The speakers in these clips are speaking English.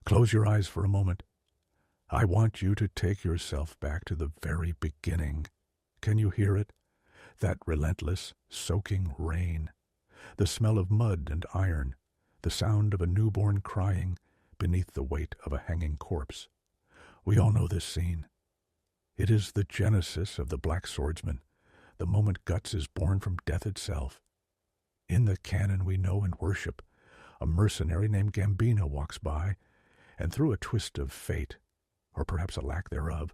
Close your eyes for a moment. I want you to take yourself back to the very beginning. Can you hear it? That relentless, soaking rain. The smell of mud and iron. The sound of a newborn crying beneath the weight of a hanging corpse. We all know this scene. It is the genesis of the Black Swordsman, the moment Guts is born from death itself. In the canon we know and worship, a mercenary named Gambino walks by, and through a twist of fate, or perhaps a lack thereof,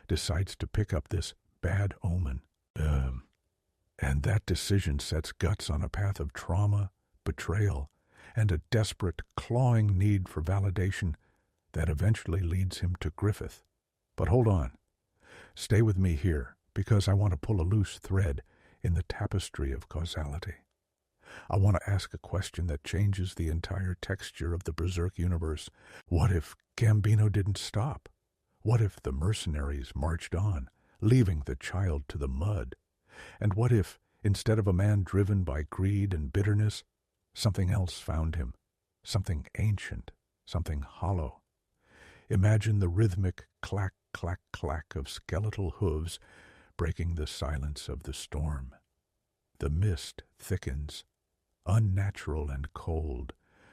decides to pick up this bad omen. And that decision sets Guts on a path of trauma, betrayal, and a desperate, clawing need for validation that eventually leads him to Griffith. But hold on. Stay with me here, because I want to pull a loose thread in the tapestry of causality. I want to ask a question that changes the entire texture of the Berserk universe. What if Gambino didn't stop? What if the mercenaries marched on, leaving the child to the mud? And what if, instead of a man driven by greed and bitterness, something else found him, something ancient, something hollow? Imagine the rhythmic clack, clack, clack of skeletal hooves breaking the silence of the storm. The mist thickens, unnatural and cold,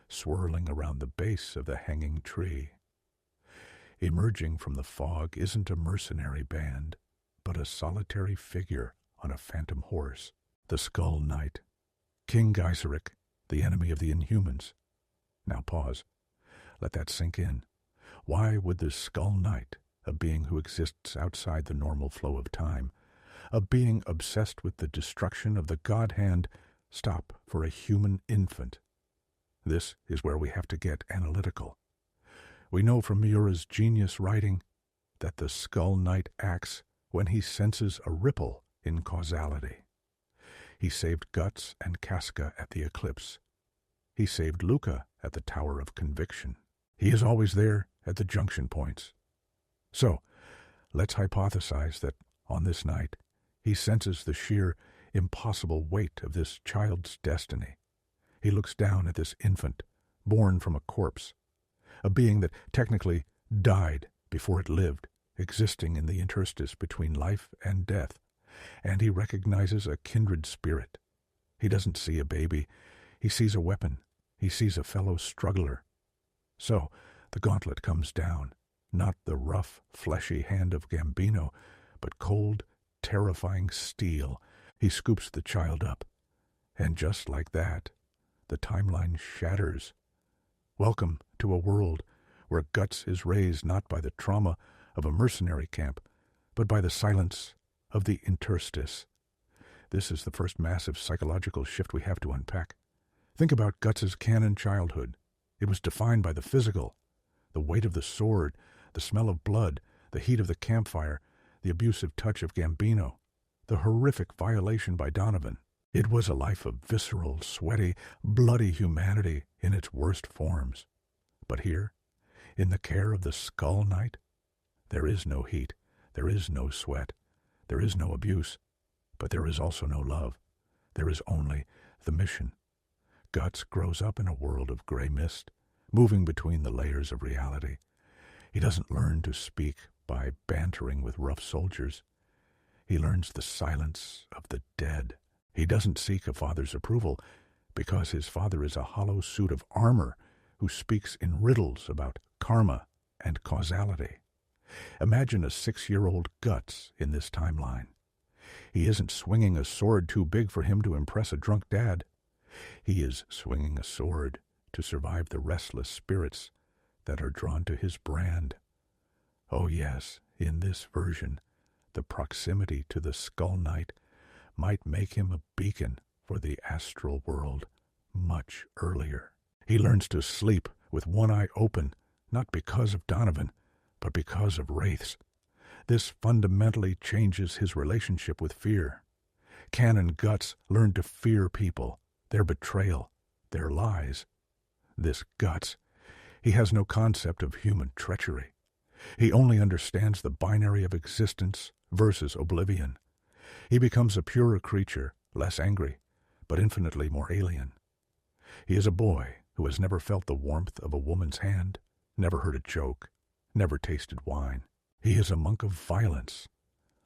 swirling around the base of the hanging tree. Emerging from the fog isn't a mercenary band, but a solitary figure on a phantom horse, the Skull Knight. King Geyserich, the enemy of the Inhumans. Now pause. Let that sink in. Why would the Skull Knight, a being who exists outside the normal flow of time, a being obsessed with the destruction of the God Hand, stop for a human infant? This is where we have to get analytical. We know from Miura's genius writing that the Skull Knight acts when he senses a ripple in causality. He saved Guts and Casca at the eclipse. He saved Luca at the Tower of Conviction. He is always there at the junction points. So, let's hypothesize that on this night, he senses the sheer, impossible weight of this child's destiny. He looks down at this infant, born from a corpse, a being that technically died before it lived, existing in the interstice between life and death, and he recognizes a kindred spirit. He doesn't see a baby. He sees a weapon. He sees a fellow struggler. So, the gauntlet comes down, not the rough, fleshy hand of Gambino, but cold, terrifying steel. He scoops the child up, and just like that, the timeline shatters. Welcome to a world where Guts is raised not by the trauma of a mercenary camp, but by the silence of the interstice. This is the first massive psychological shift we have to unpack. Think about Guts's canon childhood. It was defined by the physical, the weight of the sword, the smell of blood, the heat of the campfire, the abusive touch of Gambino, the horrific violation by Donovan. It was a life of visceral, sweaty, bloody humanity in its worst forms. But here, in the care of the Skull Knight, there is no heat, there is no sweat, there is no abuse, but there is also no love. There is only the mission. Guts grows up in a world of gray mist, moving between the layers of reality. He doesn't learn to speak by bantering with rough soldiers. He learns the silence of the dead. He doesn't seek a father's approval because his father is a hollow suit of armor who speaks in riddles about karma and causality. Imagine a 6-year-old Guts in this timeline. He isn't swinging a sword too big for him to impress a drunk dad. He is swinging a sword to survive the restless spirits that are drawn to his brand. Oh yes, in this version, the proximity to the Skull Knight might make him a beacon for the astral world much earlier. He learns to sleep with one eye open, not because of Donovan, but because of wraiths. This fundamentally changes his relationship with fear. Canon Guts learned to fear people, their betrayal, their lies. This Guts, he has no concept of human treachery. He only understands the binary of existence versus oblivion. He becomes a purer creature, less angry, but infinitely more alien. He is a boy who has never felt the warmth of a woman's hand, never heard a joke, never tasted wine. He is a monk of violence.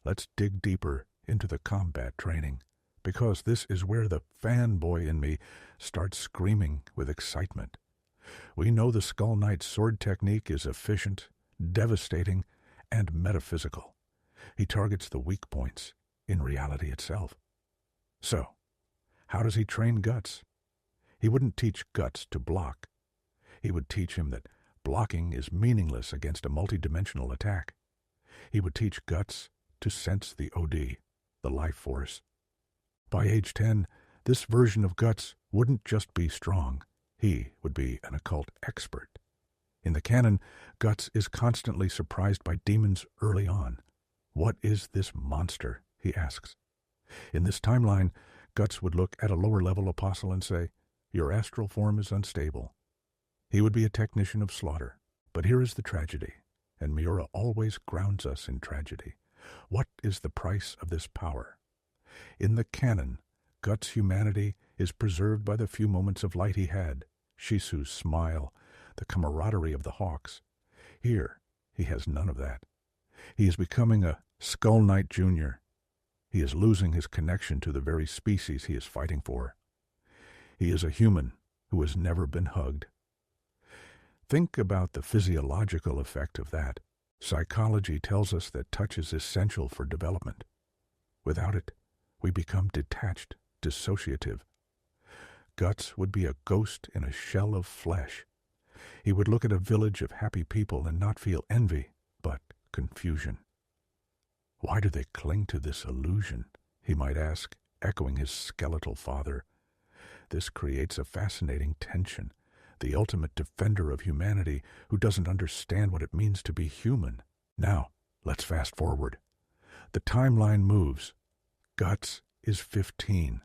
Let's dig deeper into the combat training, because this is where the fanboy in me starts screaming with excitement. We know the Skull Knight's sword technique is efficient, devastating, and metaphysical. He targets the weak points in reality itself. So, how does he train Guts? He wouldn't teach Guts to block. He would teach him that blocking is meaningless against a multidimensional attack. He would teach Guts to sense the OD, the life force. By age 10, this version of Guts wouldn't just be strong. He would be an occult expert. In the canon, Guts is constantly surprised by demons early on. What is this monster? He asks. In this timeline, Guts would look at a lower-level apostle and say, "Your astral form is unstable." He would be a technician of slaughter. But here is the tragedy, and Miura always grounds us in tragedy. What is the price of this power? In the canon, Guts' humanity is preserved by the few moments of light he had, Shisu's smile, the camaraderie of the Hawks. Here, he has none of that. He is becoming a Skull Knight Jr. He is losing his connection to the very species he is fighting for. He is a human who has never been hugged. Think about the physiological effect of that. Psychology tells us that touch is essential for development. Without it, we become detached, dissociative. Guts would be a ghost in a shell of flesh. He would look at a village of happy people and not feel envy, but confusion. Why do they cling to this illusion? He might ask, echoing his skeletal father. This creates a fascinating tension. The ultimate defender of humanity who doesn't understand what it means to be human. Now, let's fast forward. The timeline moves. Guts is 15.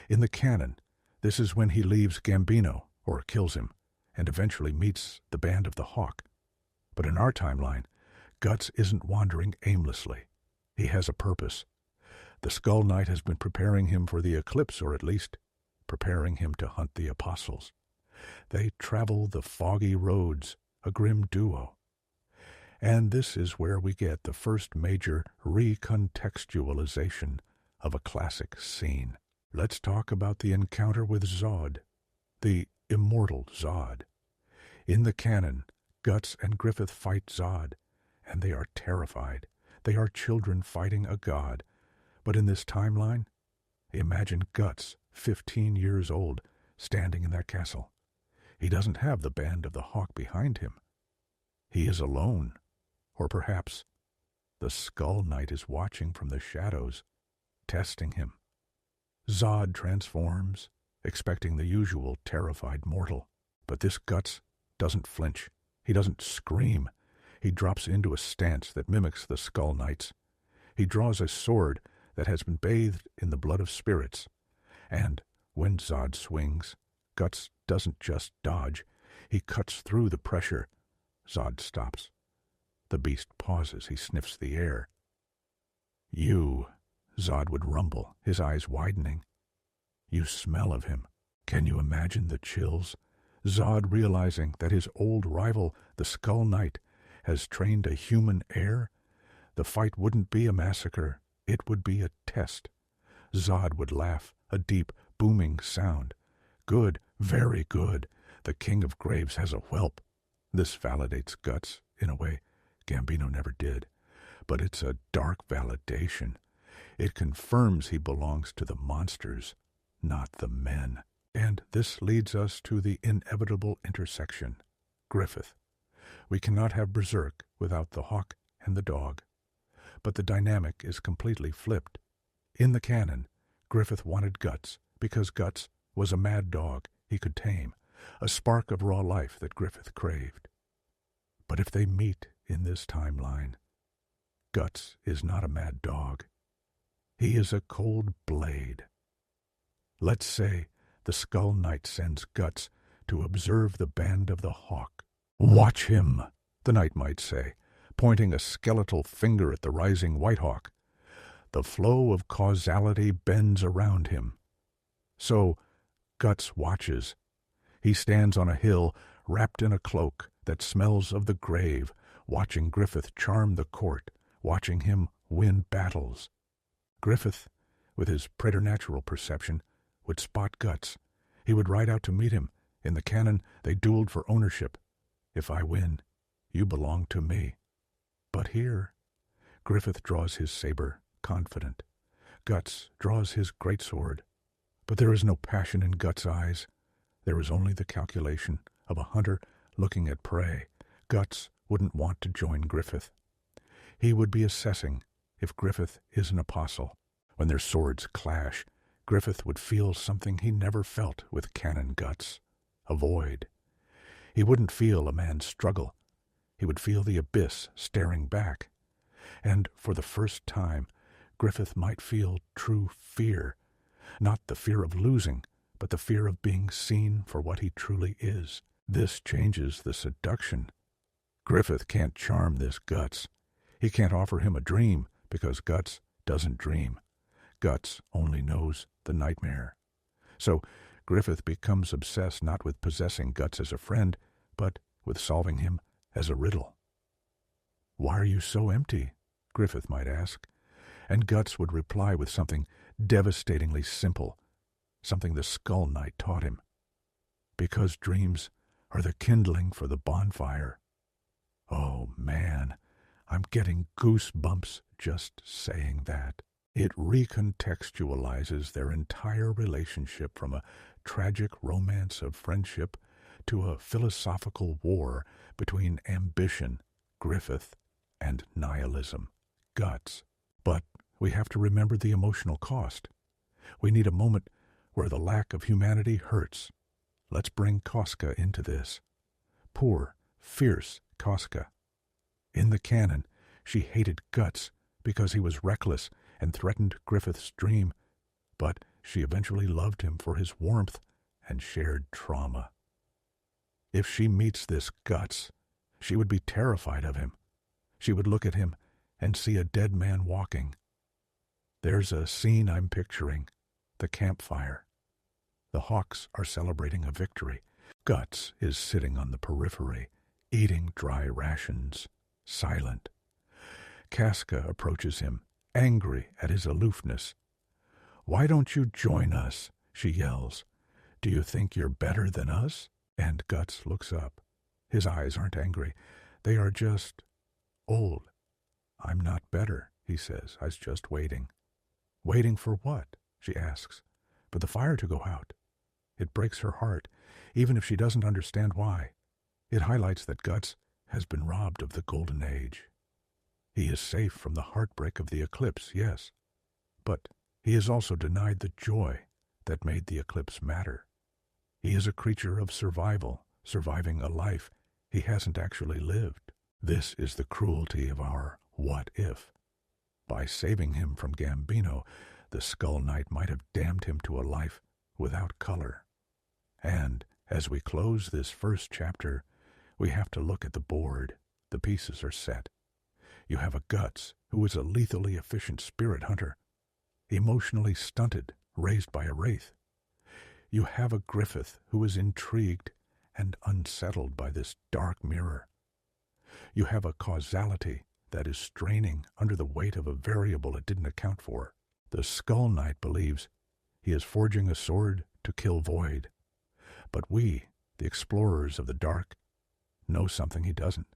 In the canon, this is when he leaves Gambino, or kills him, and eventually meets the Band of the Hawk. But in our timeline, Guts isn't wandering aimlessly. He has a purpose. The Skull Knight has been preparing him for the eclipse, or at least preparing him to hunt the apostles. They travel the foggy roads, a grim duo. And this is where we get the first major recontextualization of a classic scene. Let's talk about the encounter with Zod, the immortal Zod. In the canon, Guts and Griffith fight Zod, and they are terrified. They are children fighting a god. But in this timeline, imagine Guts, 15 years old, standing in that castle. He doesn't have the Band of the Hawk behind him. He is alone. Or perhaps the Skull Knight is watching from the shadows, testing him. Zod transforms, expecting the usual terrified mortal. But this Guts doesn't flinch. He doesn't scream. He drops into a stance that mimics the Skull Knight's. He draws a sword that has been bathed in the blood of spirits. And when Zod swings, Guts doesn't just dodge. He cuts through the pressure. Zod stops. The beast pauses. He sniffs the air. "You," Zod would rumble, his eyes widening. "You smell of him." Can you imagine the chills? Zod realizing that his old rival, the Skull Knight, has trained a human heir? The fight wouldn't be a massacre. It would be a test. Zod would laugh, a deep, booming sound. "Good, very good. The King of Graves has a whelp." This validates Guts, in a way Gambino never did. But it's a dark validation. It confirms he belongs to the monsters, not the men. And this leads us to the inevitable intersection. Griffith. We cannot have Berserk without the hawk and the dog. But the dynamic is completely flipped. In the canon, Griffith wanted Guts because Guts was a mad dog he could tame, a spark of raw life that Griffith craved. But if they meet in this timeline, Guts is not a mad dog. He is a cold blade. Let's say the Skull Knight sends Guts to observe the Band of the Hawk. "Watch him," the knight might say, pointing a skeletal finger at the rising White Hawk. The flow of causality bends around him. So Guts watches. He stands on a hill, wrapped in a cloak that smells of the grave, watching Griffith charm the court, watching him win battles. Griffith, with his preternatural perception, would spot Guts. He would ride out to meet him. In the canon, they dueled for ownership. If I win, you belong to me. But here, Griffith draws his saber, confident. Guts draws his greatsword. But there is no passion in Guts' eyes. There is only the calculation of a hunter looking at prey. Guts wouldn't want to join Griffith. He would be assessing if Griffith is an apostle. When their swords clash, Griffith would feel something he never felt with canon Guts, a void. He wouldn't feel a man struggle. He would feel the abyss staring back. And for the first time, Griffith might feel true fear. Not the fear of losing, but the fear of being seen for what he truly is. This changes the seduction. Griffith can't charm this Guts. He can't offer him a dream, because Guts doesn't dream. Guts only knows the nightmare. So Griffith becomes obsessed not with possessing Guts as a friend, but with solving him as a riddle. "Why are you so empty?" Griffith might ask, and Guts would reply with something devastatingly simple, something the Skull Knight taught him. "Because dreams are the kindling for the bonfire." Oh man, I'm getting goosebumps just saying that. It recontextualizes their entire relationship from a tragic romance of friendship to a philosophical war between ambition, Griffith, and nihilism, Guts. But we have to remember the emotional cost. We need a moment where the lack of humanity hurts. Let's bring Casca into this. Poor, fierce Casca. In the canon, she hated Guts because he was reckless and threatened Griffith's dream, but she eventually loved him for his warmth and shared trauma. If she meets this Guts, she would be terrified of him. She would look at him and see a dead man walking. There's a scene I'm picturing, the campfire. The Hawks are celebrating a victory. Guts is sitting on the periphery, eating dry rations, silent. Casca approaches him, angry at his aloofness. "Why don't you join us?" she yells. "Do you think you're better than us?" And Guts looks up. His eyes aren't angry. They are just old. "I'm not better," he says. "I was just waiting." "Waiting for what?" she asks. "For the fire to go out." It breaks her heart, even if she doesn't understand why. It highlights that Guts has been robbed of the golden age. He is safe from the heartbreak of the eclipse, yes, but he is also denied the joy that made the eclipse matter. He is a creature of survival, surviving a life he hasn't actually lived. This is the cruelty of our what if. By saving him from Gambino, the Skull Knight might have damned him to a life without color. And as we close this first chapter, we have to look at the board. The pieces are set. You have a Guts, who is a lethally efficient spirit hunter, emotionally stunted, raised by a wraith. You have a Griffith, who is intrigued and unsettled by this dark mirror. You have a causality that is straining under the weight of a variable it didn't account for. The Skull Knight believes he is forging a sword to kill void. But we, the explorers of the dark, know something he doesn't.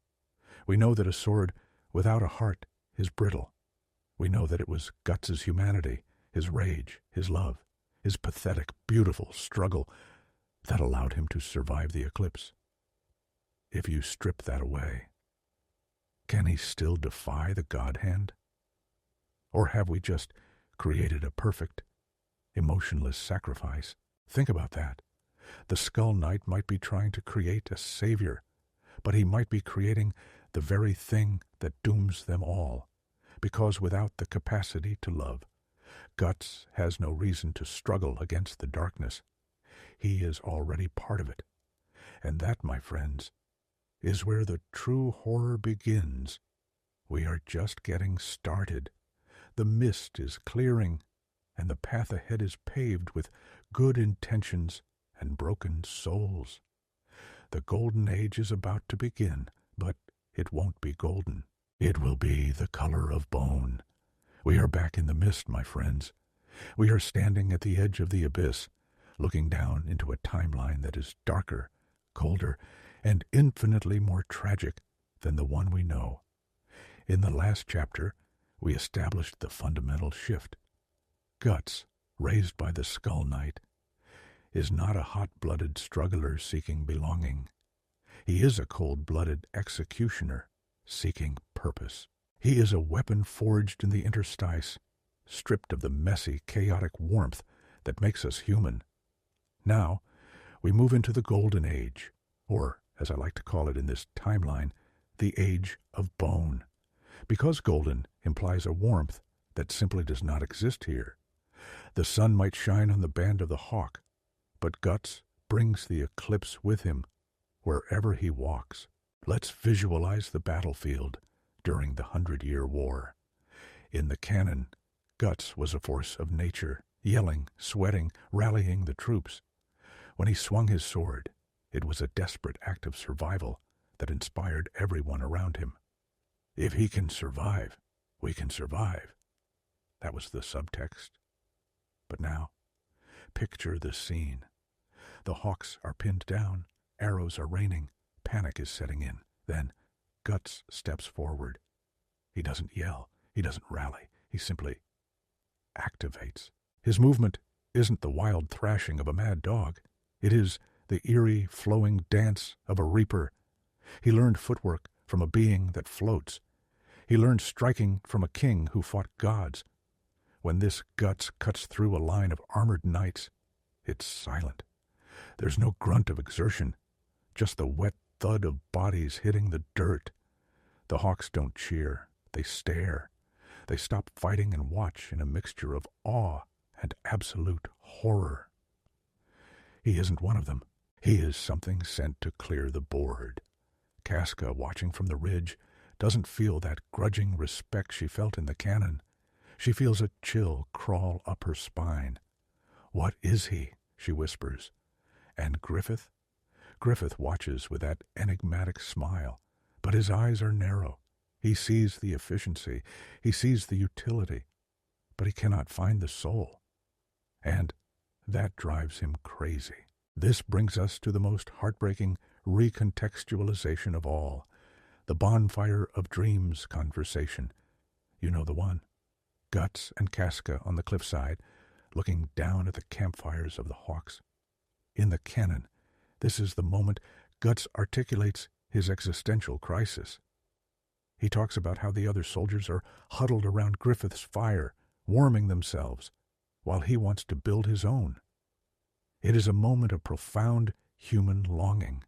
We know that a sword without a heart is brittle. We know that it was Guts' humanity, his rage, his love, his pathetic, beautiful struggle that allowed him to survive the eclipse. If you strip that away, can he still defy the God Hand? Or have we just created a perfect, emotionless sacrifice? Think about that. The Skull Knight might be trying to create a savior, but he might be creating the very thing that dooms them all, because without the capacity to love, Guts has no reason to struggle against the darkness. He is already part of it. And that, my friends, is where the true horror begins. We are just getting started. The mist is clearing, and the path ahead is paved with good intentions and broken souls. The golden age is about to begin, but it won't be golden. It will be the color of bone. We are back in the mist, my friends. We are standing at the edge of the abyss, looking down into a timeline that is darker, colder, and infinitely more tragic than the one we know. In the last chapter, we established the fundamental shift. Guts, raised by the Skull Knight, is not a hot-blooded struggler seeking belonging. He is a cold-blooded executioner seeking purpose. He is a weapon forged in the interstice, stripped of the messy, chaotic warmth that makes us human. Now, we move into the Golden Age, or, as I like to call it in this timeline, the Age of Bone, because golden implies a warmth that simply does not exist here. The sun might shine on the band of the hawk, but Guts brings the eclipse with him wherever he walks. Let's visualize the battlefield during the 100-Year War. In the canon, Guts was a force of nature, yelling, sweating, rallying the troops. When he swung his sword, it was a desperate act of survival that inspired everyone around him. If he can survive, we can survive. That was the subtext. But now, picture the scene. The hawks are pinned down, arrows are raining, panic is setting in. Then, Guts steps forward. He doesn't yell, he doesn't rally, he simply activates. His movement isn't the wild thrashing of a mad dog. It is the eerie, flowing dance of a reaper. He learned footwork from a being that floats. He learned striking from a king who fought gods. When this Guts cuts through a line of armored knights, it's silent. There's no grunt of exertion, just the wet thud of bodies hitting the dirt. The hawks don't cheer, they stare. They stop fighting and watch in a mixture of awe and absolute horror. He isn't one of them. He is something sent to clear the board. Casca, watching from the ridge, doesn't feel that grudging respect she felt in the canon. She feels a chill crawl up her spine. "What is he?" she whispers. And Griffith? Griffith watches with that enigmatic smile, but his eyes are narrow. He sees the efficiency, he sees the utility, but he cannot find the soul. And that drives him crazy. This brings us to the most heartbreaking recontextualization of all, the bonfire of dreams conversation. You know the one. Guts and Casca on the cliffside, looking down at the campfires of the hawks. In the canon, this is the moment Guts articulates his existential crisis. He talks about how the other soldiers are huddled around Griffith's fire, warming themselves, while he wants to build his own. It is a moment of profound human longing.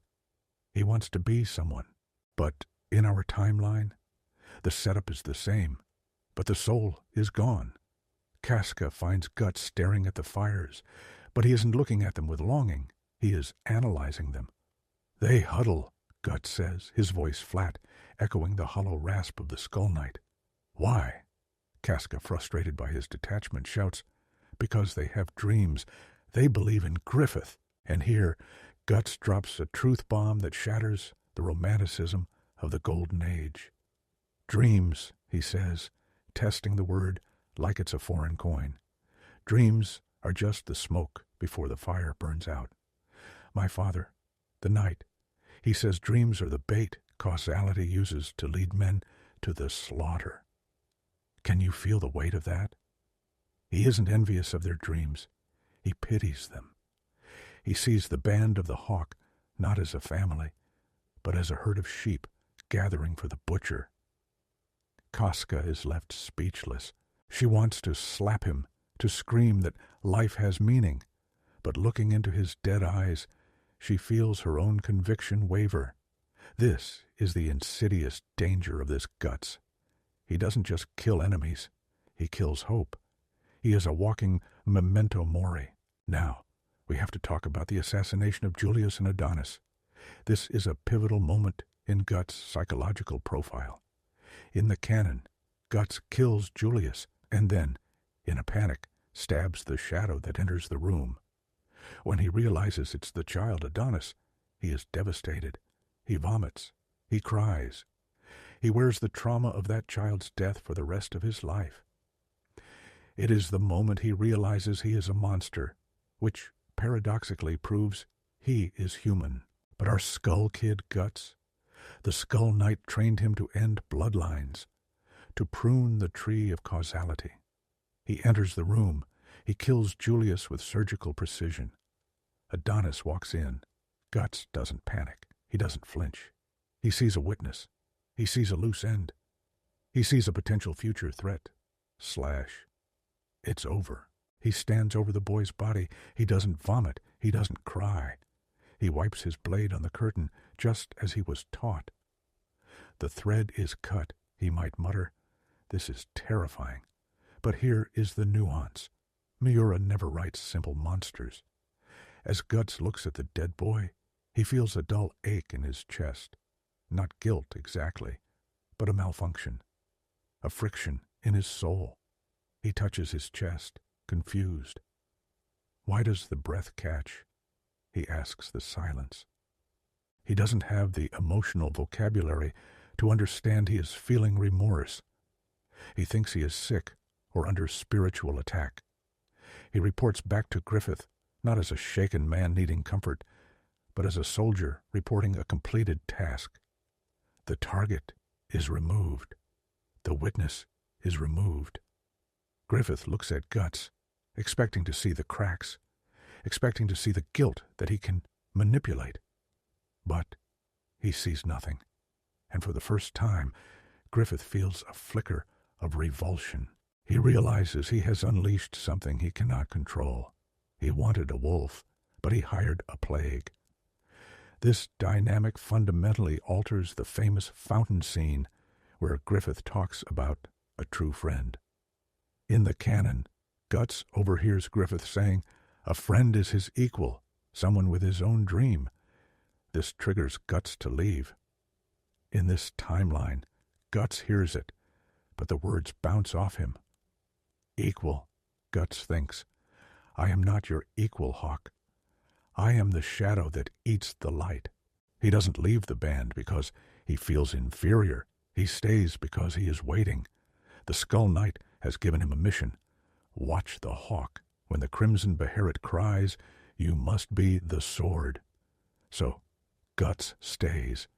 He wants to be someone. But in our timeline, the setup is the same, but the soul is gone. Casca finds Guts staring at the fires, but he isn't looking at them with longing. He is analyzing them. "They huddle," Guts says, his voice flat, echoing the hollow rasp of the Skull Knight. "Why?" Casca, frustrated by his detachment, shouts, "Because they have dreams. They believe in Griffith." And here, Guts drops a truth bomb that shatters the romanticism of the Golden Age. "Dreams," he says, testing the word like it's a foreign coin. "Dreams are just the smoke before the fire burns out. My father, the knight, he says dreams are the bait causality uses to lead men to the slaughter." Can you feel the weight of that? He isn't envious of their dreams. He pities them. He sees the band of the hawk not as a family, but as a herd of sheep gathering for the butcher. Casca is left speechless. She wants to slap him, to scream that life has meaning, but looking into his dead eyes, she feels her own conviction waver. This is the insidious danger of this Guts. He doesn't just kill enemies, he kills hope. He is a walking memento mori. Now, we have to talk about the assassination of Julius and Adonis. This is a pivotal moment in Guts' psychological profile. In the canon, Guts kills Julius and then, in a panic, stabs the shadow that enters the room. When he realizes it's the child Adonis, He is devastated. He vomits. He cries. He wears the trauma of that child's death for the rest of his life. It is the moment he realizes he is a monster, which paradoxically proves he is human. But our Skull Kid Guts, the Skull Knight trained him to end bloodlines, to prune the tree of causality. He enters the room. He kills Julius with surgical precision. Adonis walks in. Guts doesn't panic. He doesn't flinch. He sees a witness. He sees a loose end. He sees a potential future threat. It's over. He stands over the boy's body. He doesn't vomit. He doesn't cry. He wipes his blade on the curtain, just as he was taught. The thread is cut, he might mutter. This is terrifying. But here is the nuance. Miura never writes simple monsters. As Guts looks at the dead boy, he feels a dull ache in his chest. Not guilt exactly, but a malfunction. A friction in his soul. He touches his chest, confused. Why does the breath catch? He asks the silence. He doesn't have the emotional vocabulary to understand he is feeling remorse. He thinks he is sick or under spiritual attack. He reports back to Griffith, not as a shaken man needing comfort, but as a soldier reporting a completed task. The target is removed. The witness is removed. Griffith looks at Guts, expecting to see the cracks, expecting to see the guilt that he can manipulate. But he sees nothing, and for the first time, Griffith feels a flicker of revulsion. He realizes he has unleashed something he cannot control. He wanted a wolf, but he hired a plague. This dynamic fundamentally alters the famous fountain scene where Griffith talks about a true friend. In the canon, Guts overhears Griffith saying, "A friend is his equal, someone with his own dream." This triggers Guts to leave. In this timeline, Guts hears it, but the words bounce off him. Equal, Guts thinks. I am not your equal, Hawk. I am the shadow that eats the light. He doesn't leave the band because he feels inferior. He stays because he is waiting. The Skull Knight has given him a mission. Watch the hawk. When the Crimson Beherit cries, you must be the sword. So, Guts stays.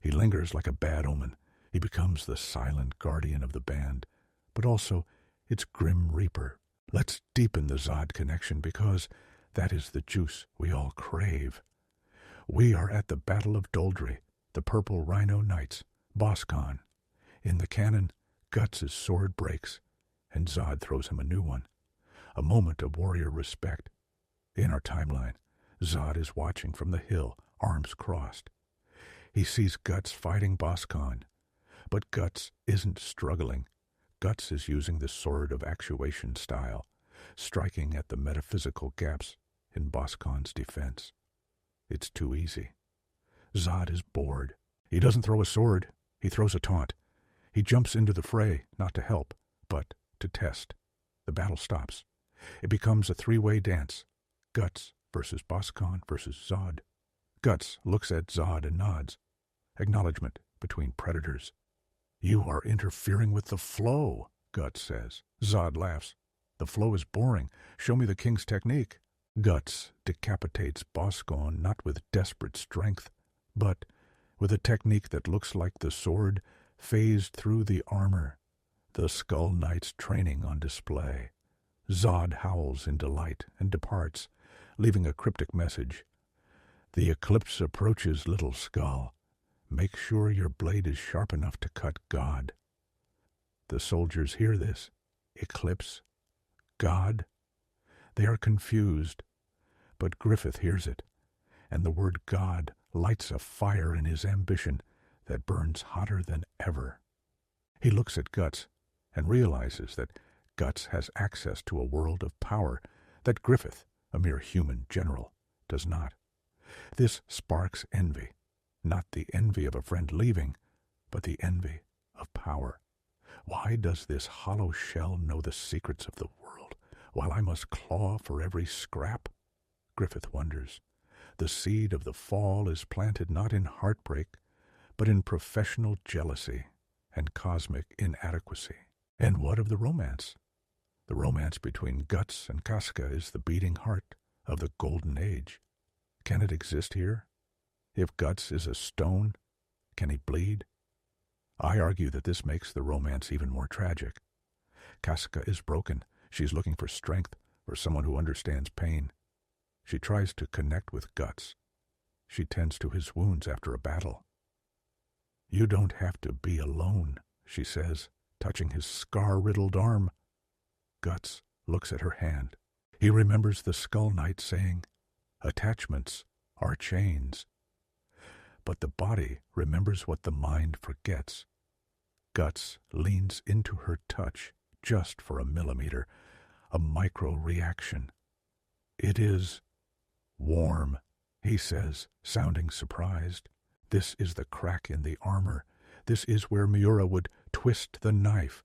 He lingers like a bad omen. He becomes the silent guardian of the band, but also its grim reaper. Let's deepen the Zod connection because that is the juice we all crave. We are at the Battle of Doldry, the Purple Rhino Knights, Boscon. In the canon, Guts' sword breaks, and Zod throws him a new one. A moment of warrior respect. In our timeline, Zod is watching from the hill, arms crossed. He sees Guts fighting Boscon, but Guts isn't struggling. Guts is using the sword of actuation style, striking at the metaphysical gaps in Boscon's defense. It's too easy. Zod is bored. He doesn't throw a sword, he throws a taunt. He jumps into the fray, not to help, but to test. The battle stops. It becomes a three-way dance. Guts versus Boscon versus Zod. Guts looks at Zod and nods. Acknowledgement between predators. You are interfering with the flow, Guts says. Zod laughs. The flow is boring. Show me the king's technique. Guts decapitates Boscon not with desperate strength, but with a technique that looks like the sword phased through the armor. The Skull Knight's training on display. Zod howls in delight and departs, leaving a cryptic message. The eclipse approaches, little skull. Make sure your blade is sharp enough to cut God. The soldiers hear this. Eclipse? God? They are confused, but Griffith hears it, and the word God lights a fire in his ambition that burns hotter than ever. He looks at Guts and realizes that Guts has access to a world of power that Griffith, a mere human general, does not. This sparks envy, not the envy of a friend leaving, but the envy of power. Why does this hollow shell know the secrets of the world, while I must claw for every scrap? Griffith wonders. The seed of the fall is planted not in heartbreak, but in professional jealousy and cosmic inadequacy. And what of the romance? The romance between Guts and Casca is the beating heart of the Golden Age. Can it exist here? If Guts is a stone, can he bleed? I argue that this makes the romance even more tragic. Casca is broken. She's looking for strength, for someone who understands pain. She tries to connect with Guts. She tends to his wounds after a battle. "You don't have to be alone," she says, touching his scar-riddled arm. Guts looks at her hand. He remembers the Skull Knight saying, "Attachments are chains." But the body remembers what the mind forgets. Guts leans into her touch just for a millimeter, a micro-reaction. "It is warm," he says, sounding surprised. This is the crack in the armor. This is where Miura would twist the knife.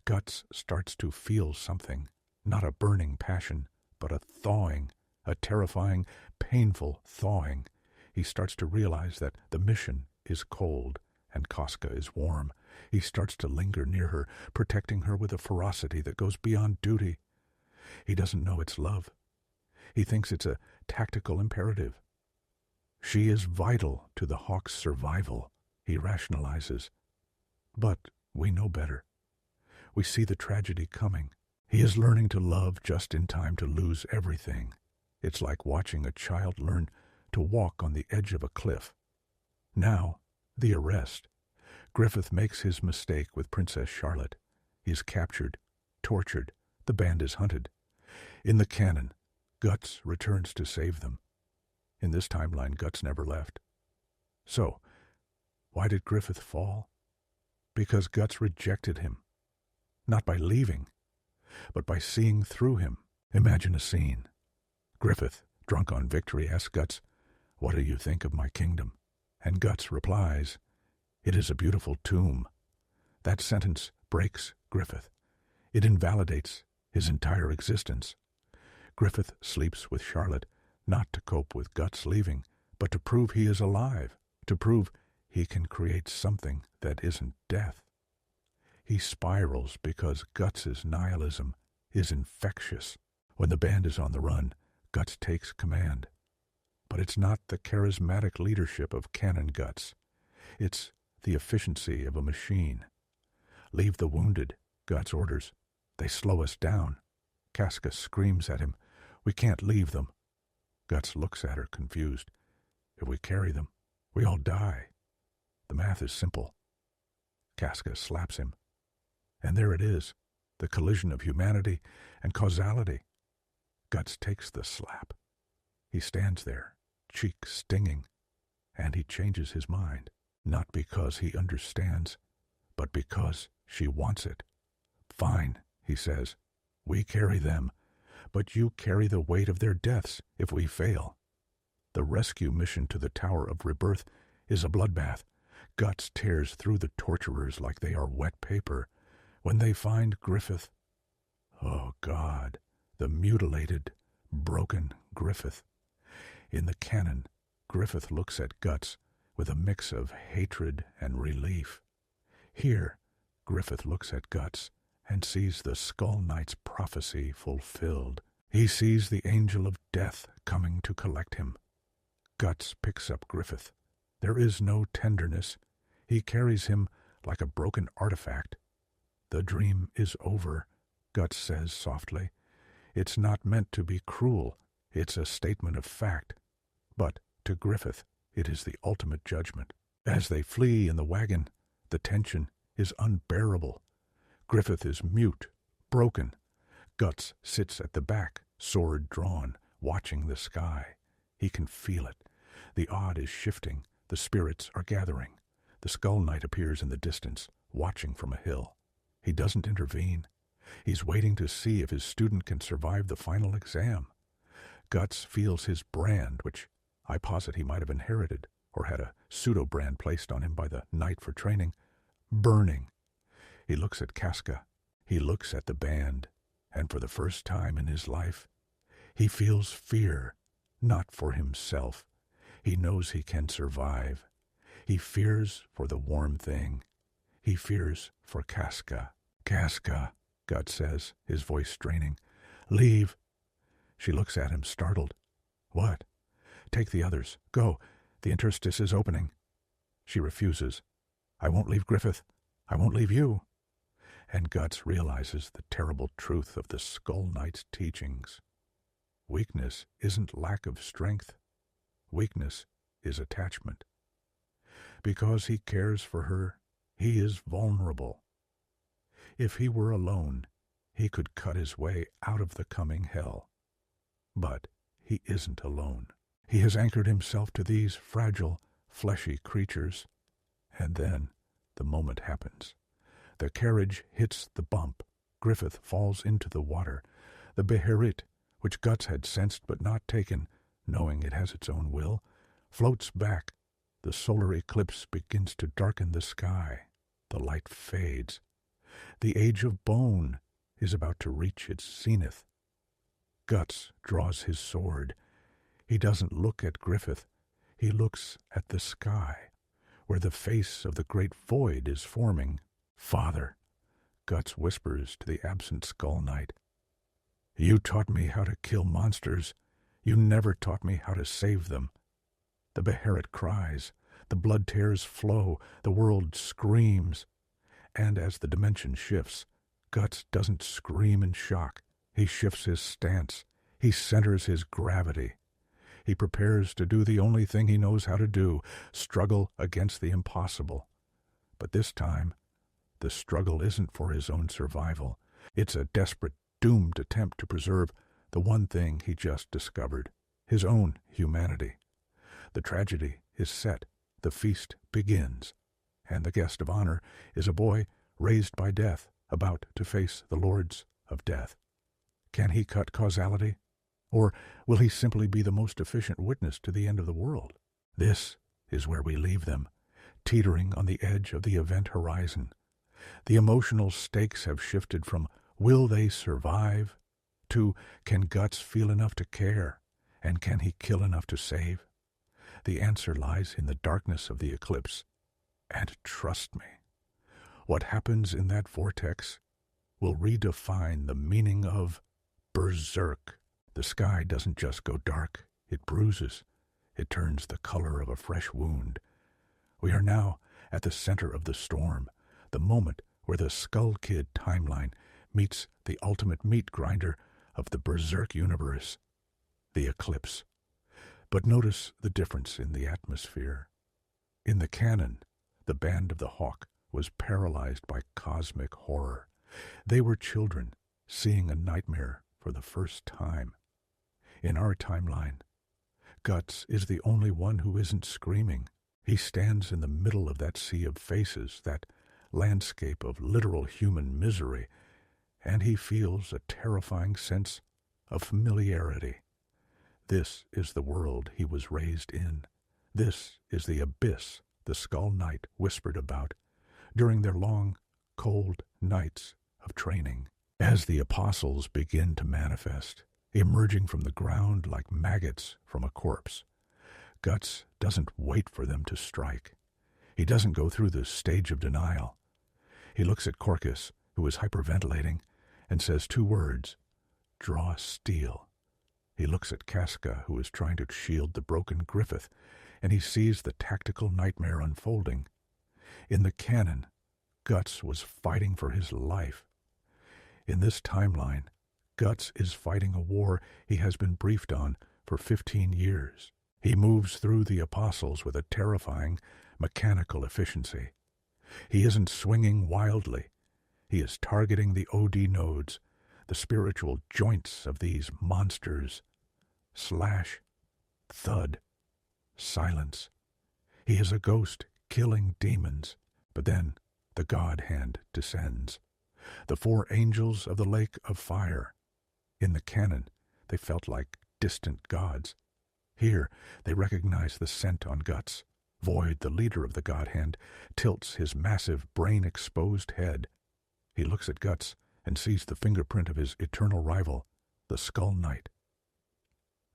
Guts starts to feel something, not a burning passion, but a thawing, a terrifying, painful thawing. He starts to realize that the mission is cold and Casca is warm. He starts to linger near her, protecting her with a ferocity that goes beyond duty. He doesn't know it's love. He thinks it's a tactical imperative. She is vital to the Hawk's survival, he rationalizes. But we know better. We see the tragedy coming. He is learning to love just in time to lose everything. It's like watching a child learn to walk on the edge of a cliff. Now, the arrest. Griffith makes his mistake with Princess Charlotte. He is captured, tortured. The band is hunted. In the canon, Guts returns to save them. In this timeline, Guts never left. So, why did Griffith fall? Because Guts rejected him. Not by leaving, but by seeing through him. Imagine a scene. Griffith, drunk on victory, asks Guts, "What do you think of my kingdom?" And Guts replies, "It is a beautiful tomb." That sentence breaks Griffith. It invalidates his entire existence. Griffith sleeps with Charlotte, not to cope with Guts leaving, but to prove he is alive, to prove he can create something that isn't death. He spirals because Guts' nihilism is infectious. When the band is on the run, Guts takes command. But it's not the charismatic leadership of Canon Guts. It's the efficiency of a machine. "Leave the wounded," Guts orders. "They slow us down." Casca screams at him, "We can't leave them." Guts looks at her, confused. "If we carry them, we all die. The math is simple." Casca slaps him. And there it is, the collision of humanity and causality. Guts takes the slap. He stands there, cheek stinging, and he changes his mind, not because he understands, but because she wants it. "Fine," he says, "we carry them, but you carry the weight of their deaths if we fail." The rescue mission to the Tower of Rebirth is a bloodbath. Guts tears through the torturers like they are wet paper. When they find Griffith, oh God, the mutilated, broken Griffith. In the canon, Griffith looks at Guts with a mix of hatred and relief. Here, Griffith looks at Guts and sees the Skull Knight's prophecy fulfilled. He sees the angel of death coming to collect him. Guts picks up Griffith. There is no tenderness. He carries him like a broken artifact. "The dream is over," Guts says softly. "It's not meant to be cruel. It's a statement of fact." But to Griffith, it is the ultimate judgment. As they flee in the wagon, the tension is unbearable. Griffith is mute, broken. Guts sits at the back, sword drawn, watching the sky. He can feel it. The odd is shifting. The spirits are gathering. The Skull Knight appears in the distance, watching from a hill. He doesn't intervene. He's waiting to see if his student can survive the final exam. Guts feels his brand, which I posit he might have inherited, or had a pseudo-brand placed on him by the knight for training, burning. He looks at Casca. He looks at the band. And for the first time in his life, he feels fear. not for himself. He knows he can survive. He fears for the warm thing. He fears for Casca. Casca, Guts says, his voice straining. Leave. She looks at him, startled. What? Take the others. Go. The interstice is opening. She refuses. I won't leave Griffith. I won't leave you. And Guts realizes the terrible truth of the Skull Knight's teachings. Weakness isn't lack of strength. Weakness is attachment. Because he cares for her, he is vulnerable. If he were alone, he could cut his way out of the coming hell. But he isn't alone. He has anchored himself to these fragile, fleshy creatures. And then the moment happens. The carriage hits the bump. Griffith falls into the water. The Beherit, which Guts had sensed but not taken, knowing it has its own will, floats back. The solar eclipse begins to darken the sky. The light fades. The age of bone is about to reach its zenith. Guts draws his sword. He doesn't look at Griffith. He looks at the sky, where the face of the great void is forming. Father, Guts whispers to the absent Skull Knight. You taught me how to kill monsters. You never taught me how to save them. The Beherit cries. The blood tears flow. The world screams. And as the dimension shifts, Guts doesn't scream in shock. He shifts his stance. He centers his gravity. He prepares to do the only thing he knows how to do, struggle against the impossible. But this time, the struggle isn't for his own survival. It's a desperate, doomed attempt to preserve the one thing he just discovered, his own humanity. The tragedy is set. The feast begins. And the guest of honor is a boy raised by death, about to face the lords of death. Can he cut causality? Or will he simply be the most efficient witness to the end of the world? This is where we leave them, teetering on the edge of the event horizon. The emotional stakes have shifted from will they survive to can Guts feel enough to care, and can he kill enough to save? The answer lies in the darkness of the eclipse. And trust me, what happens in that vortex will redefine the meaning of berserk. The sky doesn't just go dark, it bruises. It turns the color of a fresh wound. We are now at the center of the storm, the moment where the Skull Kid timeline meets the ultimate meat grinder of the berserk universe, the eclipse. But notice the difference in the atmosphere. In the canon, the Band of the Hawk was paralyzed by cosmic horror. They were children, seeing a nightmare for the first time. In our timeline, Guts is the only one who isn't screaming. He stands in the middle of that sea of faces, that landscape of literal human misery, and he feels a terrifying sense of familiarity. This is the world he was raised in. This is the abyss the Skull Knight whispered about during their long, cold nights of training. As the apostles begin to manifest, emerging from the ground like maggots from a corpse, Guts doesn't wait for them to strike. He doesn't go through the stage of denial. He looks at Corcus, who is hyperventilating, and says 2 words, "Draw steel." He looks at Casca, who is trying to shield the broken Griffith, and he sees the tactical nightmare unfolding. In the canon, Guts was fighting for his life. In this timeline, Guts is fighting a war he has been briefed on for 15 years. He moves through the apostles with a terrifying, mechanical efficiency. He isn't swinging wildly. He is targeting the OD nodes, the spiritual joints of these monsters. Slash, thud, silence. He is a ghost killing demons, but then the God hand descends. The 4 angels of the lake of fire. In the canon, they felt like distant gods. Here, they recognize the scent on Guts. Void, the leader of the God hand, tilts his massive, brain-exposed head. He looks at Guts and sees the fingerprint of his eternal rival, the Skull Knight.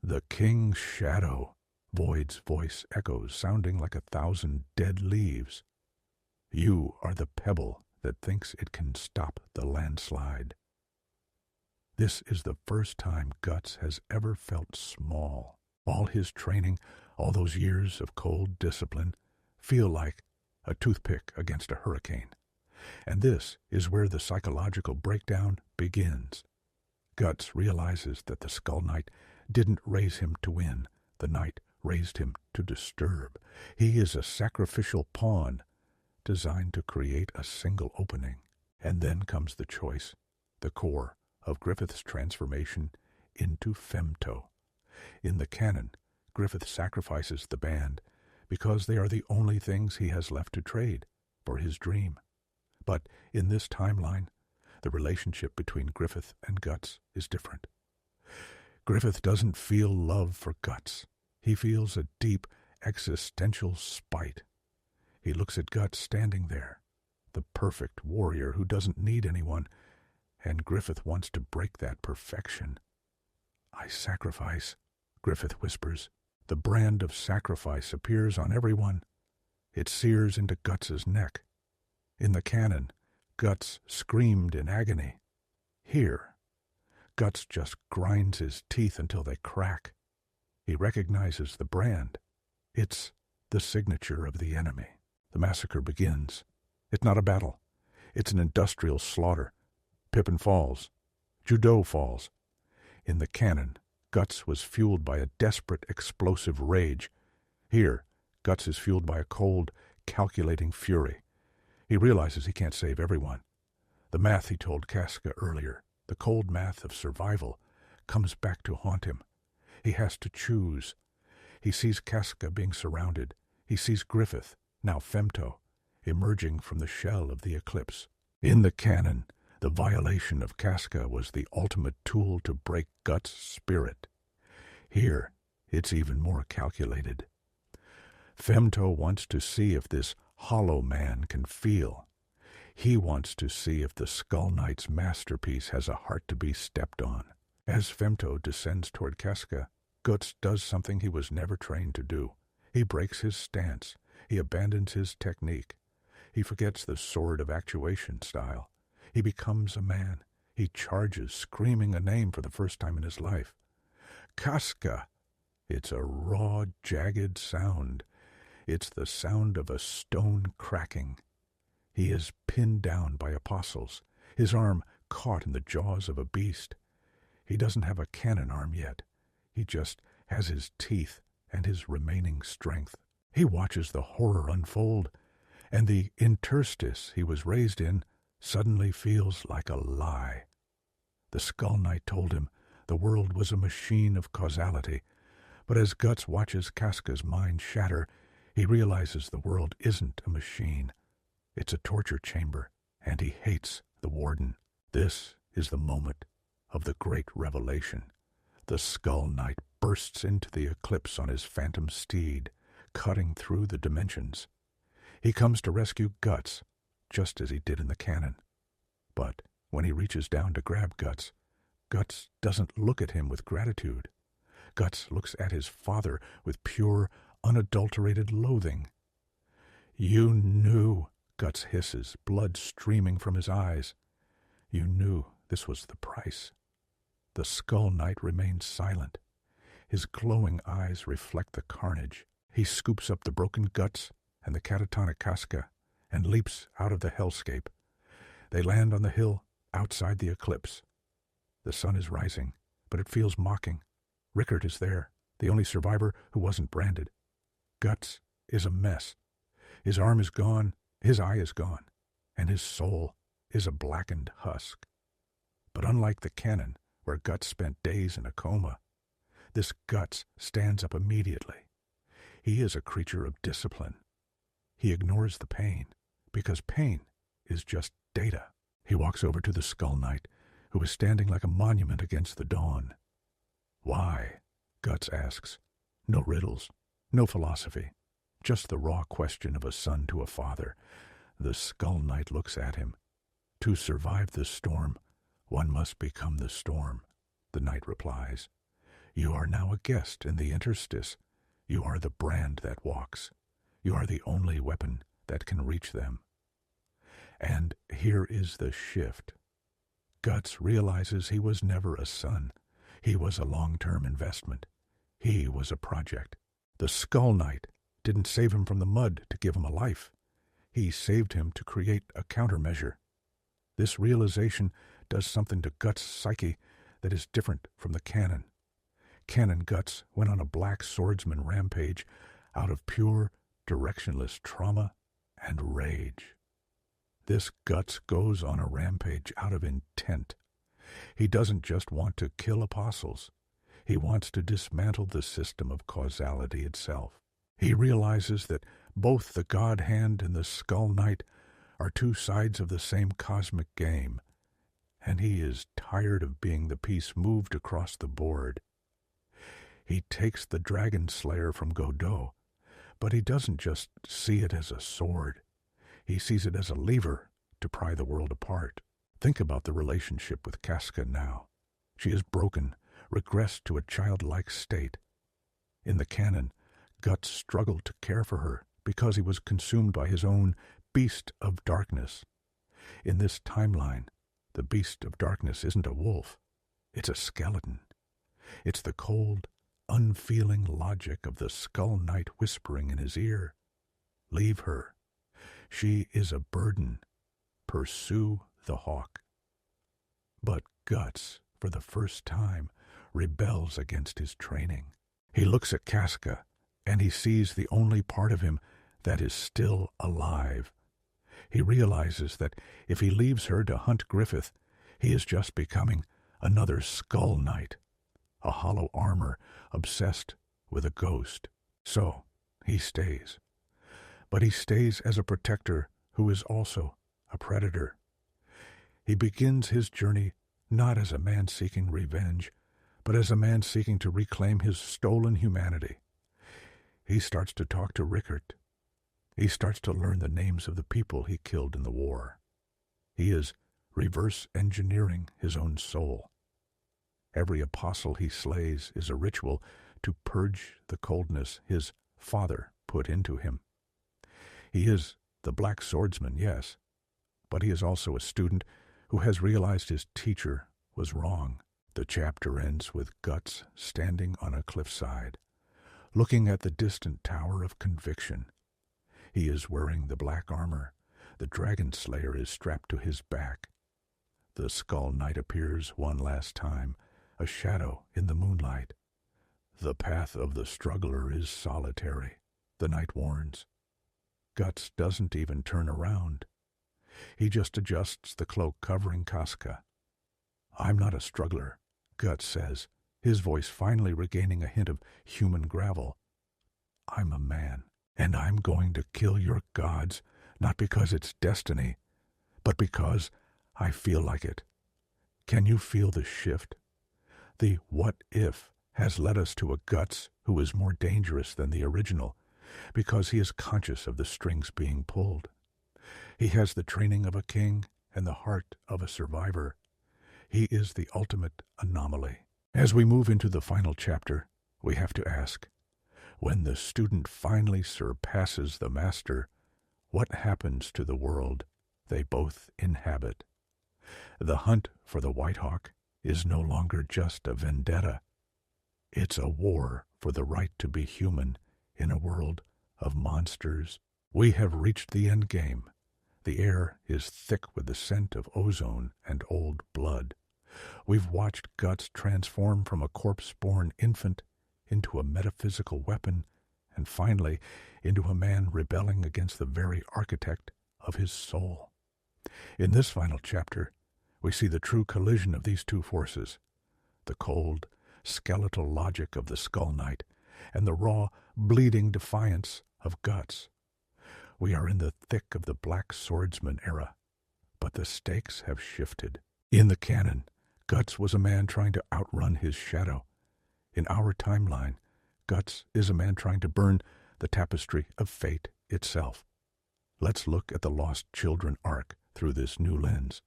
The King's shadow, Void's voice echoes, sounding like 1,000 dead leaves. You are the pebble that thinks it can stop the landslide. This is the first time Guts has ever felt small. All his training, all those years of cold discipline, feel like a toothpick against a hurricane. And this is where the psychological breakdown begins. Guts realizes that the Skull Knight didn't raise him to win. The Knight raised him to disturb. He is a sacrificial pawn designed to create a single opening. And then comes the choice, the core of Griffith's transformation into Femto. In the canon, Griffith sacrifices the band because they are the only things he has left to trade for his dream. But in this timeline, the relationship between Griffith and Guts is different. Griffith doesn't feel love for Guts. He feels a deep existential spite. He looks at Guts standing there, the perfect warrior who doesn't need anyone, and Griffith wants to break that perfection. "I sacrifice," Griffith whispers. The brand of sacrifice appears on everyone. It sears into Guts's neck. In the canon, Guts screamed in agony. Here, Guts just grinds his teeth until they crack. He recognizes the brand. It's the signature of the enemy. The massacre begins. It's not a battle. It's an industrial slaughter. Pippin falls. Judeau falls. In the canon, Guts was fueled by a desperate, explosive rage. Here, Guts is fueled by a cold, calculating fury. He realizes he can't save everyone. The math he told Casca earlier, the cold math of survival, comes back to haunt him. He has to choose. He sees Casca being surrounded. He sees Griffith, now Femto, emerging from the shell of the eclipse. In the canon, the violation of Casca was the ultimate tool to break Guts' spirit. Here, it's even more calculated. Femto wants to see if this hollow man can feel. He wants to see if the Skull Knight's masterpiece has a heart to be stepped on. As Femto descends toward Casca, Guts does something he was never trained to do. He breaks his stance. He abandons his technique. He forgets the sword of actuation style. He becomes a man. He charges, screaming a name for the first time in his life. Casca! It's a raw, jagged sound. It's the sound of a stone cracking. He is pinned down by apostles, his arm caught in the jaws of a beast. He doesn't have a cannon arm yet. He just has his teeth and his remaining strength. He watches the horror unfold, and the interstice he was raised in suddenly feels like a lie. The Skull Knight told him the world was a machine of causality, but as Guts watches Casca's mind shatter, he realizes the world isn't a machine. It's a torture chamber, and he hates the warden. This is the moment of the great revelation. The Skull Knight bursts into the eclipse on his phantom steed, cutting through the dimensions. He comes to rescue Guts, just as he did in the canon. But when he reaches down to grab Guts, Guts doesn't look at him with gratitude. Guts looks at his father with pure, unadulterated loathing. "You knew," Guts hisses, blood streaming from his eyes. "You knew this was the price." The Skull Knight remains silent. His glowing eyes reflect the carnage. He scoops up the broken Guts and the catatonic Casca and leaps out of the hellscape. They land on the hill outside the eclipse. The sun is rising, but it feels mocking. Rickard is there, the only survivor who wasn't branded. Guts is a mess. His arm is gone, his eye is gone, and his soul is a blackened husk. But unlike the canon, where Guts spent days in a coma, this Guts stands up immediately. He is a creature of discipline. He ignores the pain, because pain is just data. He walks over to the Skull Knight, who is standing like a monument against the dawn. "Why?" Guts asks. No riddles, no philosophy, just the raw question of a son to a father. The Skull Knight looks at him. "To survive the storm, one must become the storm," the knight replies. You are now a guest in the interstice. You are the brand that walks. You are the only weapon that can reach them. And here is the shift. Guts realizes he was never a son. He was a long-term investment. He was a project. The Skull Knight didn't save him from the mud to give him a life. He saved him to create a countermeasure. This realization does something to Guts' psyche that is different from the canon. Canon Guts went on a Black Swordsman rampage out of pure, directionless trauma and rage. This Guts goes on a rampage out of intent. He doesn't just want to kill apostles. He wants to dismantle the system of causality itself. He realizes that both the God Hand and the Skull Knight are two sides of the same cosmic game, and he is tired of being the piece moved across the board. He takes the Dragonslayer from Godot, but he doesn't just see it as a sword. He sees it as a lever to pry the world apart. Think about the relationship with Casca now. She is broken, regressed to a childlike state. In the canon, Guts struggled to care for her because he was consumed by his own beast of darkness. In this timeline, the beast of darkness isn't a wolf. It's a skeleton. It's the cold, unfeeling logic of the Skull Knight whispering in his ear. Leave her. She is a burden. Pursue the hawk. But Guts, for the first time, rebels against his training. He looks at Casca, and he sees the only part of him that is still alive. He realizes that if he leaves her to hunt Griffith, he is just becoming another Skull Knight, a hollow armor obsessed with a ghost. So he stays. But he stays as a protector who is also a predator. He begins his journey not as a man seeking revenge, but as a man seeking to reclaim his stolen humanity. He starts to talk to Rickert. He starts to learn the names of the people he killed in the war. He is reverse engineering his own soul. Every apostle he slays is a ritual to purge the coldness his father put into him. He is the Black Swordsman, yes, but he is also a student who has realized his teacher was wrong. The chapter ends with Guts standing on a cliffside, looking at the distant tower of conviction. He is wearing the black armor. The Dragonslayer is strapped to his back. The Skull Knight appears one last time, a shadow in the moonlight. The path of the struggler is solitary, the knight warns. Guts doesn't even turn around. He just adjusts the cloak covering Casca. I'm not a struggler, Guts says, his voice finally regaining a hint of human gravel. I'm a man, and I'm going to kill your gods, not because it's destiny, but because I feel like it. Can you feel the shift? The what if has led us to a Guts who is more dangerous than the original, because he is conscious of the strings being pulled. He has the training of a king and the heart of a survivor. He is the ultimate anomaly. As we move into the final chapter, we have to ask, when the student finally surpasses the master, what happens to the world they both inhabit? The hunt for the White Hawk is no longer just a vendetta. It's a war for the right to be human in a world of monsters. We have reached the end game. The air is thick with the scent of ozone and old blood. We've watched Guts transform from a corpse-born infant into a metaphysical weapon, and finally into a man rebelling against the very architect of his soul. In this final chapter, we see the true collision of these two forces, the cold, skeletal logic of the Skull Knight and the raw, bleeding defiance of Guts. We are in the thick of the Black Swordsman era, but the stakes have shifted. In the canon, Guts was a man trying to outrun his shadow. In our timeline, Guts is a man trying to burn the tapestry of fate itself. Let's look at the Lost Children arc through this new lens.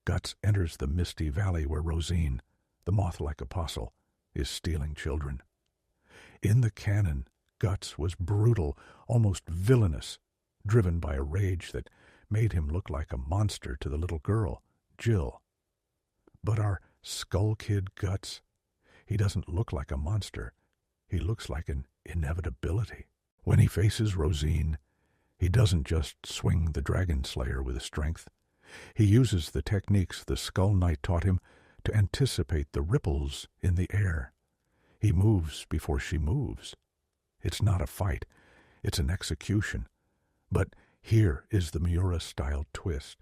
Guts enters the misty valley where Rosine, the moth-like apostle, is stealing children. In the canon, Guts was brutal, almost villainous, driven by a rage that made him look like a monster to the little girl, Jill. But our Skull Kid Guts, he doesn't look like a monster. He looks like an inevitability. When he faces Rosine, he doesn't just swing the Dragonslayer with strength. He uses the techniques the Skull Knight taught him to anticipate the ripples in the air. He moves before she moves. It's not a fight, it's an execution. But here is the Miura-style twist.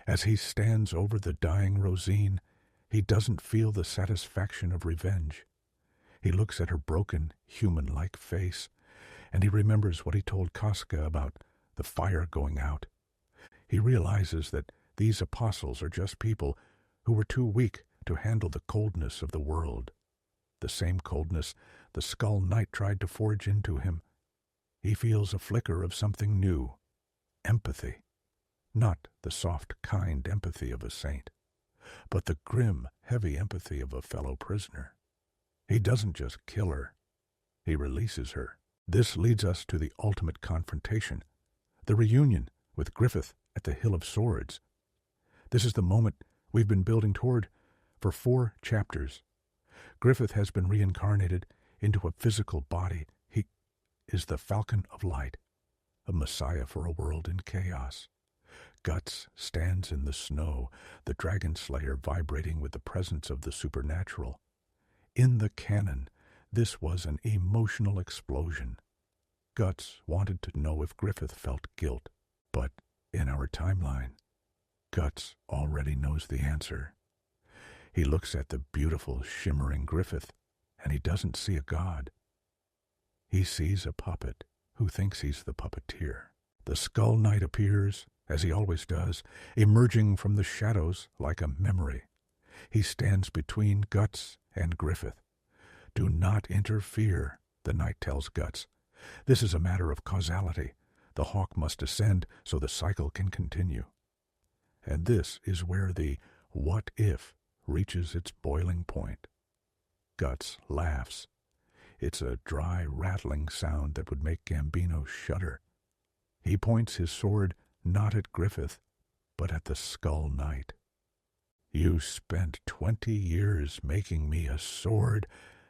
As he stands over the dying Rosine, he doesn't feel the satisfaction of revenge. He looks at her broken, human-like face, and he remembers what he told Casca about the fire going out. He realizes that these apostles are just people who were too weak to handle the coldness of the world. The same coldness the Skull Knight tried to forge into him. He feels a flicker of something new, empathy. Not the soft, kind empathy of a saint, but the grim, heavy empathy of a fellow prisoner. He doesn't just kill her, he releases her. This leads us to the ultimate confrontation, the reunion with Griffith at the Hill of Swords. This is the moment we've been building toward for 4 chapters. Griffith has been reincarnated into a physical body. He is the Falcon of Light, a messiah for a world in chaos. Guts stands in the snow, the Dragonslayer vibrating with the presence of the supernatural. In the canon, this was an emotional explosion. Guts wanted to know if Griffith felt guilt, but in our timeline, Guts already knows the answer. He looks at the beautiful, shimmering Griffith, and he doesn't see a god. He sees a puppet who thinks he's the puppeteer. The Skull Knight appears, as he always does, emerging from the shadows like a memory. He stands between Guts and Griffith. Do not interfere, the knight tells Guts. This is a matter of causality. The hawk must ascend so the cycle can continue. And this is where the what if reaches its boiling point. Guts laughs. It's a dry, rattling sound that would make Gambino shudder. He points his sword not at Griffith, but at the Skull Knight. You spent 20 years making me a sword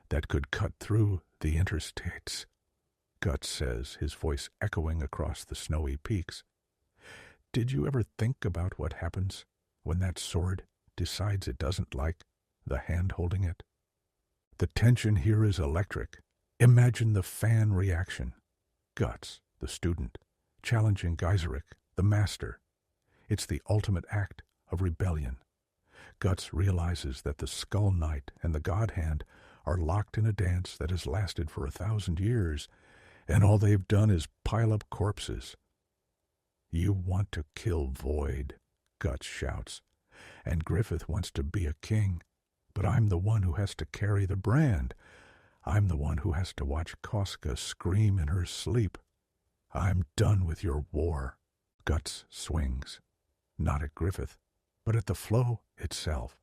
that could cut through the interstates, Guts says, his voice echoing across the snowy peaks. Did you ever think about what happens when that sword decides it doesn't like the hand holding it? The tension here is electric. Imagine the fan reaction. Guts, the student, challenging Geyserich, the master. It's the ultimate act of rebellion. Guts realizes that the Skull Knight and the God Hand are locked in a dance that has lasted for 1,000 years, and all they've done is pile up corpses. You want to kill Void, Guts shouts, and Griffith wants to be a king, but I'm the one who has to carry the brand. I'm the one who has to watch Casca scream in her sleep. I'm done with your war. Guts swings, not at Griffith, but at the flow itself.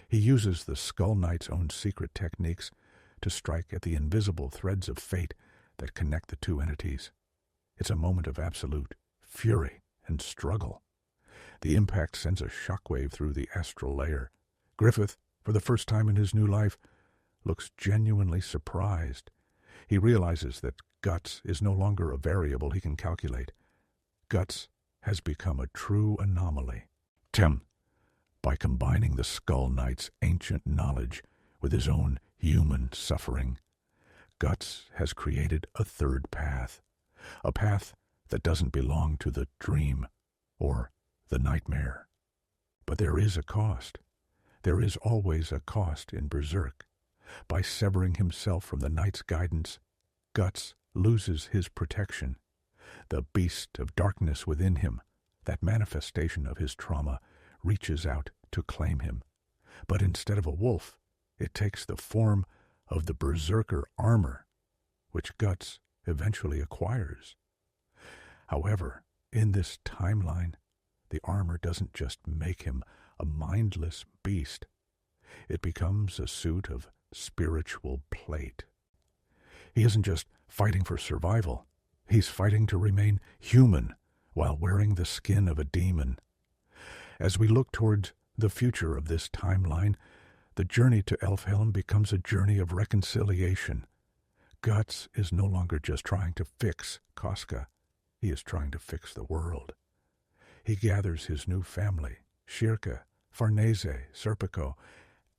He uses the Skull Knight's own secret techniques to strike at the invisible threads of fate that connect the two entities. It's a moment of absolute fury and struggle. The impact sends a shockwave through the astral layer. Griffith, for the first time in his new life, looks genuinely surprised. He realizes that Guts is no longer a variable he can calculate. Guts has become a true anomaly. By combining the Skull Knight's ancient knowledge with his own human suffering, Guts has created a third path, a path that doesn't belong to the dream or the nightmare. But there is a cost. There is always a cost in Berserk. By severing himself from the Knight's guidance, Guts loses his protection. The beast of darkness within him, that manifestation of his trauma, reaches out to claim him. But instead of a wolf, it takes the form of the Berserker armor, which Guts eventually acquires. However, in this timeline, the armor doesn't just make him a mindless beast. It becomes a suit of spiritual plate. He isn't just fighting for survival. He's fighting to remain human while wearing the skin of a demon. As we look towards the future of this timeline, the journey to Elfhelm becomes a journey of reconciliation. Guts is no longer just trying to fix Casca. He is trying to fix the world. He gathers his new family, Shirka, Farnese, Serpico,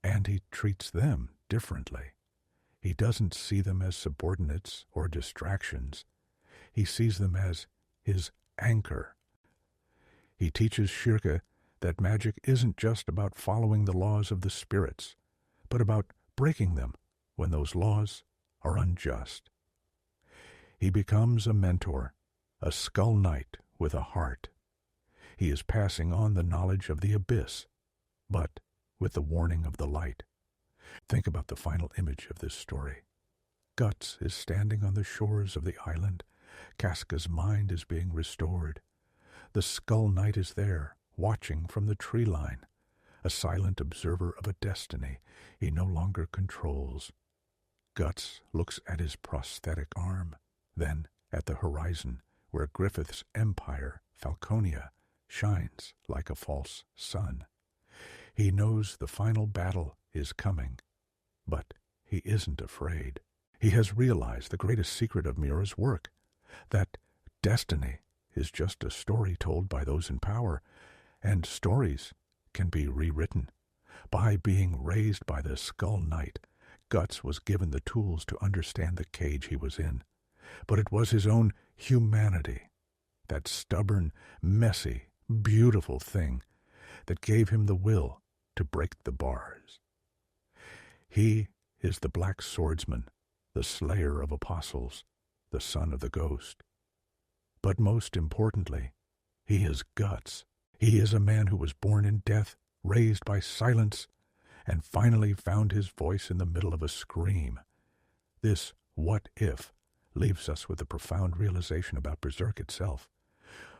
and he treats them differently. He doesn't see them as subordinates or distractions. He sees them as his anchor. He teaches Shirka that magic isn't just about following the laws of the spirits, but about breaking them when those laws are unjust. He becomes a mentor, a skull knight with a heart. He is passing on the knowledge of the abyss, but with the warning of the light. Think about the final image of this story. Guts is standing on the shores of the island. Casca's mind is being restored. The Skull Knight is there, watching from the tree line, a silent observer of a destiny he no longer controls. Guts looks at his prosthetic arm, then at the horizon where Griffith's empire, Falconia, shines like a false sun. He knows the final battle is coming, but he isn't afraid. He has realized the greatest secret of Miura's work, that destiny is just a story told by those in power, and stories can be rewritten. By being raised by the Skull Knight, Guts was given the tools to understand the cage he was in. But it was his own humanity, that stubborn, messy, beautiful thing, that gave him the will to break the bars. He is the Black Swordsman, the slayer of apostles, the son of the ghost. But most importantly, he is Guts. He is a man who was born in death, raised by silence, and finally found his voice in the middle of a scream. This what if leaves us with a profound realization about Berserk itself.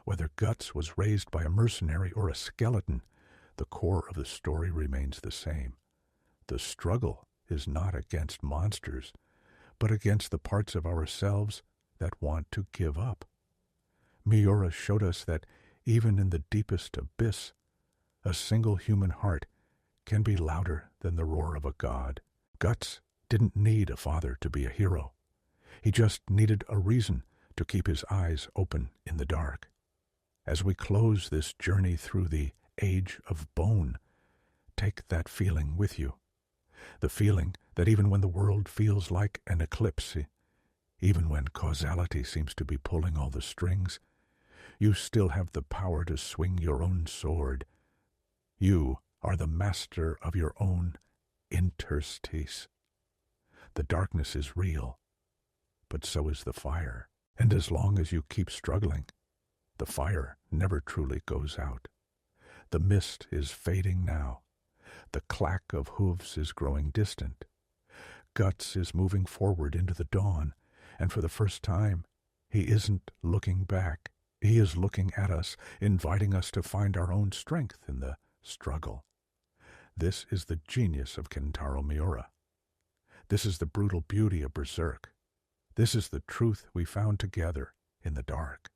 Whether Guts was raised by a mercenary or a skeleton, the core of the story remains the same. The struggle is not against monsters, but against the parts of ourselves that want to give up. Miura showed us that even in the deepest abyss, a single human heart can be louder than the roar of a god. Guts didn't need a father to be a hero. He just needed a reason to keep his eyes open in the dark. As we close this journey through the Age of Bone, take that feeling with you. The feeling that even when the world feels like an eclipse, even when causality seems to be pulling all the strings, you still have the power to swing your own sword. You are the master of your own interstice. The darkness is real, but so is the fire. And as long as you keep struggling, the fire never truly goes out. The mist is fading now. The clack of hooves is growing distant. Guts is moving forward into the dawn, and for the first time, he isn't looking back. He is looking at us, inviting us to find our own strength in the struggle. This is the genius of Kentaro Miura. This is the brutal beauty of Berserk. This is the truth we found together in the dark.